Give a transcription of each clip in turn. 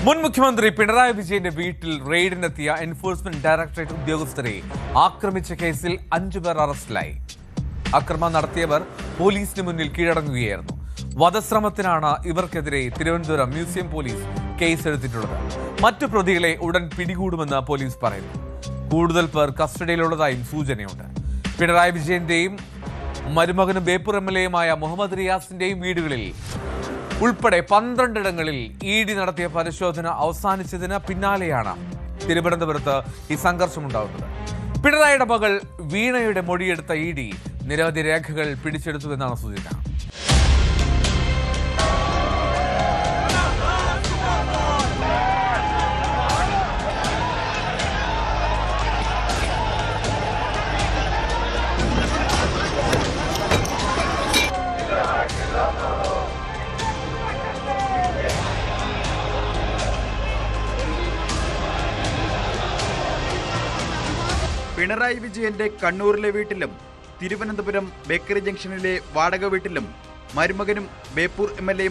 മുൻ മുഖ്യമന്ത്രി പിണറായി വിജയന്റെ വീട്ടിൽ റെയ്ഡിനെത്തിയ എൻഫോഴ്സ്മെന്റ് ഡയറക്ടറേറ്റ് ഉദ്യോഗസ്ഥരെ ആക്രമിച്ച കേസിൽ 5 പേർ അറസ്റ്റിലായി. ആക്രമണം നടത്തിയവർ പോലീസിന് മുന്നിൽ കീഴടങ്ങുകയായിരുന്നു. വധശ്രമത്തിനാണ് ഇവർക്കെതിരെ തിരുവനന്തപുരം മ്യൂസിയം പോലീസ് കേസെടുത്തിട്ടുള്ളത്. മറ്റു പ്രതികളെ ഉടൻ പിടികൂടുമെന്ന് പോലീസ് പറയുന്നു. കൂടുതൽ പേർ കസ്റ്റഡിയിലുള്ളതായും സൂചനയുണ്ട്. പിണറായി വിജയന്റെയും മരുമകനും ബേപ്പൂർ MLA മുഹമ്മദ് റിയാസിന്റെയും വീടുകളിൽ ഉൾപ്പെടെ 12 ഇടങ്ങളിൽ ED നടത്തിയ പരിശോധന അവസാനിച്ചതിന് പിന്നാലെയാണ് തിരുവനന്തപുരത്ത് ഈ സംഘർഷമുണ്ടാകുന്നത്. പിണറായിയുടെ മകൾ വീണയുടെ മൊഴിയെടുത്ത ED നിരവധി രേഖകൾ പിടിച്ചെടുത്തുവെന്നാണ് സൂചന. പിണറായി വിജയന്റെ കണ്ണൂരിലെ വീട്ടിലും തിരുവനന്തപുരം ബേക്കറി ജംഗ്ഷനിലെ വാടക വീട്ടിലും മരുമകനും ബേപ്പൂർ MLA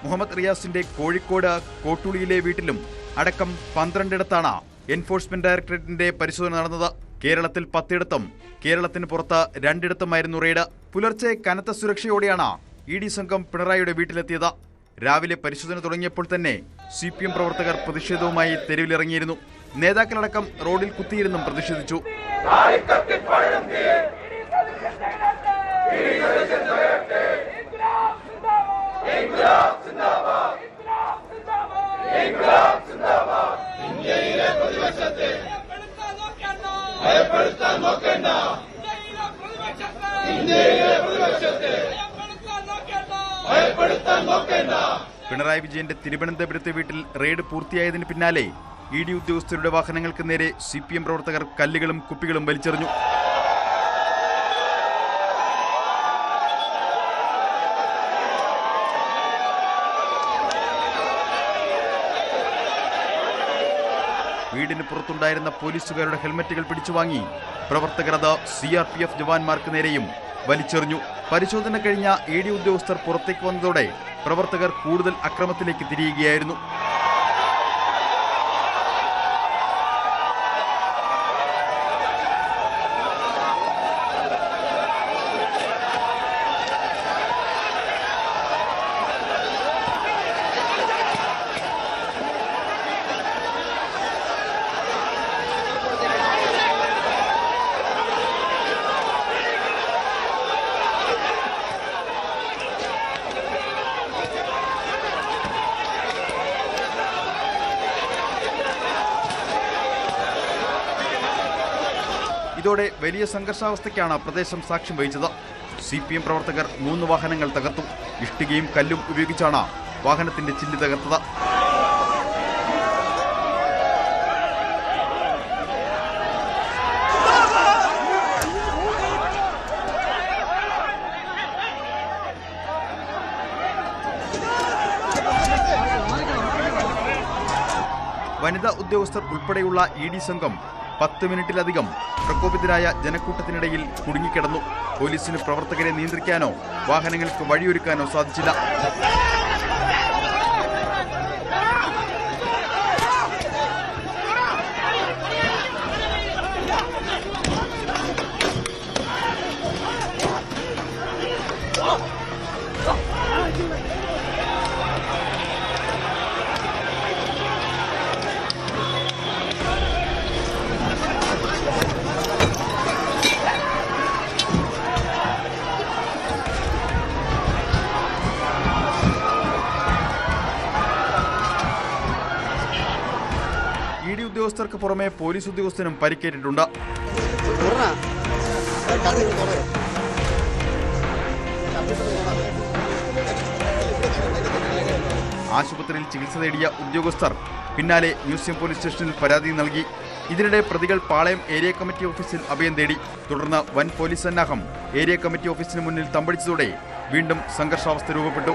മുഹമ്മദ് റിയാസിന്റെ കോഴിക്കോട് കോട്ടുളിയിലെ വീട്ടിലും അടക്കം 12 ഇടത്താണ് എൻഫോഴ്സ്മെന്റ് ഡയറക്ടറേറ്റിന്റെ പരിശോധന നടന്നത്. കേരളത്തിൽ 10 ഇടത്തും കേരളത്തിന് പുറത്ത് 2 ഇടത്തുമായിരുന്നു റെയ്ഡ്. പുലർച്ചെ കനത്ത സുരക്ഷയോടെയാണ് ED സംഘം പിണറായിയുടെ വീട്ടിലെത്തിയത്. രാവിലെ പരിശോധന തുടങ്ങിയപ്പോൾ തന്നെ CPM പ്രവർത്തകർ പ്രതിഷേധവുമായി തെരുവിലിറങ്ങിയിരുന്നു. നേതാക്കളടക്കം റോഡിൽ കുത്തിയിരുന്നും പ്രതിഷേധിച്ചു. പിണറായി വിജയന്റെ തിരുവനന്തപുരത്തെ വീട്ടിൽ റെയ്ഡ് പൂർത്തിയായതിന് പിന്നാലെ ED ഉദ്യോഗസ്ഥരുടെ വാഹനങ്ങൾക്ക് നേരെ CPM പ്രവർത്തകർ കല്ലുകളും കുപ്പികളും വലിച്ചെറിഞ്ഞു. വീടിന് പുറത്തുണ്ടായിരുന്ന പോലീസുകാരുടെ ഹെൽമറ്റുകൾ പിടിച്ചുവാങ്ങി പ്രവർത്തകർ അത് CRPF ജവാന്മാർക്ക് നേരെയും വലിച്ചെറിഞ്ഞു. പരിശോധന കഴിഞ്ഞ ED ഉദ്യോഗസ്ഥർ പുറത്തേക്ക് വന്നതോടെ പ്രവർത്തകർ കൂടുതൽ അക്രമത്തിലേക്ക് തിരിയുകയായിരുന്നു. ഇതോടെ വലിയ സംഘർഷാവസ്ഥയ്ക്കാണ് പ്രദേശം സാക്ഷ്യം വഹിച്ചത്. CPM പ്രവർത്തകർ 3 വാഹനങ്ങൾ തകർത്തു. ഇഷ്ടികയും കല്ലും ഉപയോഗിച്ചാണ് വാഹനത്തിന്റെ ചില്ല് തകർത്തത്. വനിതാ ഉദ്യോഗസ്ഥർ ഉൾപ്പെടെയുള്ള ED സംഘം 10 മിനിറ്റിലധികം പ്രകോപിതരായ ജനക്കൂട്ടത്തിനിടയിൽ കുടുങ്ങിക്കിടന്നു. പോലീസിന് പ്രവർത്തകരെ നിയന്ത്രിക്കാനോ വാഹനങ്ങൾക്ക് വഴിയൊരുക്കാനോ സാധിച്ചില്ല. ED ഉദ്യോഗസ്ഥർക്ക് പുറമെ പോലീസ് ഉദ്യോഗസ്ഥനും പരിക്കേറ്റിട്ടുണ്ട്. ആശുപത്രിയിൽ ചികിത്സ തേടിയ ഉദ്യോഗസ്ഥർ പിന്നാലെ മ്യൂസിയം പോലീസ് സ്റ്റേഷനിൽ പരാതി നൽകി. ഇതിനിടെ പ്രതികൾ പാളയം ഏരിയ കമ്മിറ്റി ഓഫീസിൽ അഭയം തേടി. തുടർന്ന് വൻ പോലീസ് സന്നാഹം ഏരിയ കമ്മിറ്റി ഓഫീസിന് മുന്നിൽ തമ്പടിച്ചതോടെ വീണ്ടും സംഘർഷാവസ്ഥ രൂപപ്പെട്ടു.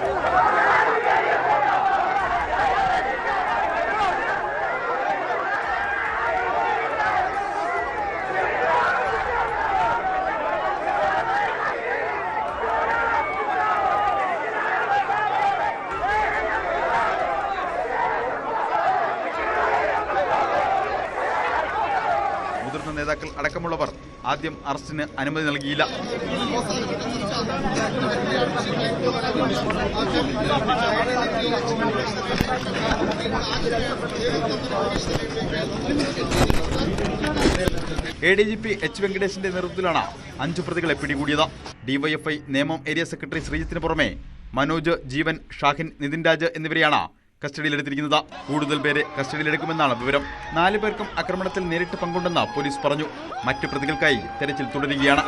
നേതാക്കൾ അടക്കമുള്ളവർ ആദ്യം അറസ്റ്റിന് അനുമതി നൽകിയില്ല. ADGP H. വെങ്കടേഷിന്റെ നേതൃത്വത്തിലാണ് 5 പ്രതികളെ പിടികൂടിയത്. ഡിവൈഎഫ്ഐ നേമം ഏരിയ സെക്രട്ടറി ശ്രീജിത്തിന് പുറമെ മനോജ്, ജീവൻ, ഷാഹിൻ, നിതിൻ രാജ് എന്നിവരെയാണ് കസ്റ്റഡിയിലെടുത്തിരിക്കുന്നത്. കൂടുതൽ പേരെ കസ്റ്റഡിയിലെടുക്കുമെന്നാണ് വിവരം. 4 പേർക്കും ആക്രമണത്തിൽ നേരിട്ട് പങ്കുണ്ടെന്ന് പോലീസ് പറഞ്ഞു. മറ്റു പ്രതികൾക്കായി തെരച്ചിൽ തുടരുകയാണ്.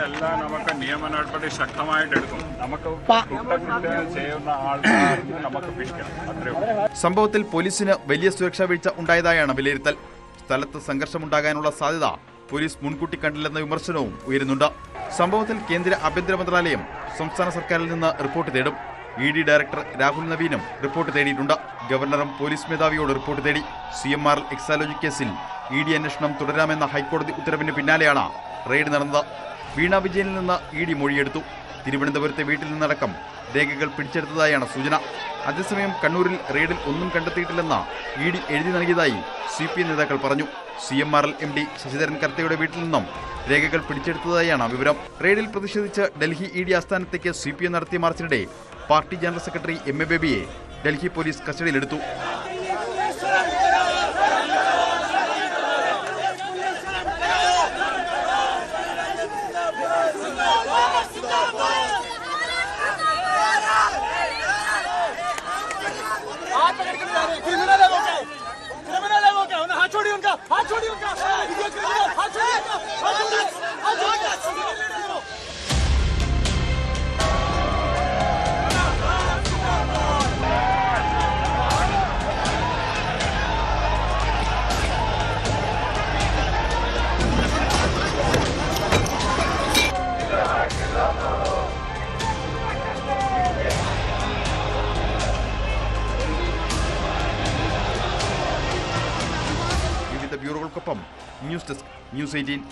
എല്ലാം നമുക്ക് നിയമ നടപടി ശക്തമായിട്ട് എടുക്കും. നമുക്ക് കുറ്റകൃത്യങ്ങൾ ചെയ്യുന്ന ആൾക്കാരെ നമുക്ക് പിടിക്കണം. അത്രയും. സംഭവത്തിൽ പോലീസിന് വലിയ സുരക്ഷാ വീഴ്ച ഉണ്ടായതായാണ് വിലയിരുത്തൽ. സ്ഥലത്ത് സംഘർഷമുണ്ടാകാനുള്ള സാധ്യത പോലീസ് മുൻകൂട്ടി കണ്ടില്ലെന്ന വിമർശനവും ഉയരുന്നുണ്ട്. സംഭവത്തിൽ കേന്ദ്ര ആഭ്യന്തര മന്ത്രാലയം സംസ്ഥാന സർക്കാരിൽ നിന്ന് റിപ്പോർട്ട് തേടും. ED ഡയറക്ടർ രാഹുൽ നവീനും റിപ്പോർട്ട് തേടിയിട്ടുണ്ട്. ഗവർണറും പോലീസ് മേധാവിയോട് റിപ്പോർട്ട് തേടി. CMRL എക്സാലോജി കേസിൽ ED അന്വേഷണം തുടരാമെന്ന ഹൈക്കോടതി ഉത്തരവിന് പിന്നാലെയാണ് റെയ്ഡ് നടന്നത്. വീണ വിജയനിൽ നിന്ന് ED മൊഴിയെടുത്തു. തിരുവനന്തപുരത്തെ വീട്ടിൽ നിന്നടക്കം രേഖകൾ പിടിച്ചെടുത്തതായാണ് സൂചന. അതേസമയം കണ്ണൂരിൽ റെയ്ഡിൽ ഒന്നും കണ്ടെത്തിയിട്ടില്ലെന്ന് ED എഴുതി നൽകിയതായി CPI നേതാക്കൾ പറഞ്ഞു. CMRL MD ശശിധരൻ കർത്തയുടെ വീട്ടിൽ നിന്നും രേഖകൾ പിടിച്ചെടുത്തതായാണ് വിവരം. റെയ്ഡിൽ പ്രതിഷേധിച്ച് ഡൽഹി ED ആസ്ഥാനത്തേക്ക് CPI നടത്തിയ മാർച്ചിനിടെ പാർട്ടി ജനറൽ സെക്രട്ടറി MA ബേബിയെ ഡൽഹി പോലീസ് കസ്റ്റഡിയിലെടുത്തു. വിവിധ ബ്യൂറോകൾക്കൊപ്പം ന്യൂസ് ഡെസ്ക്, News 18.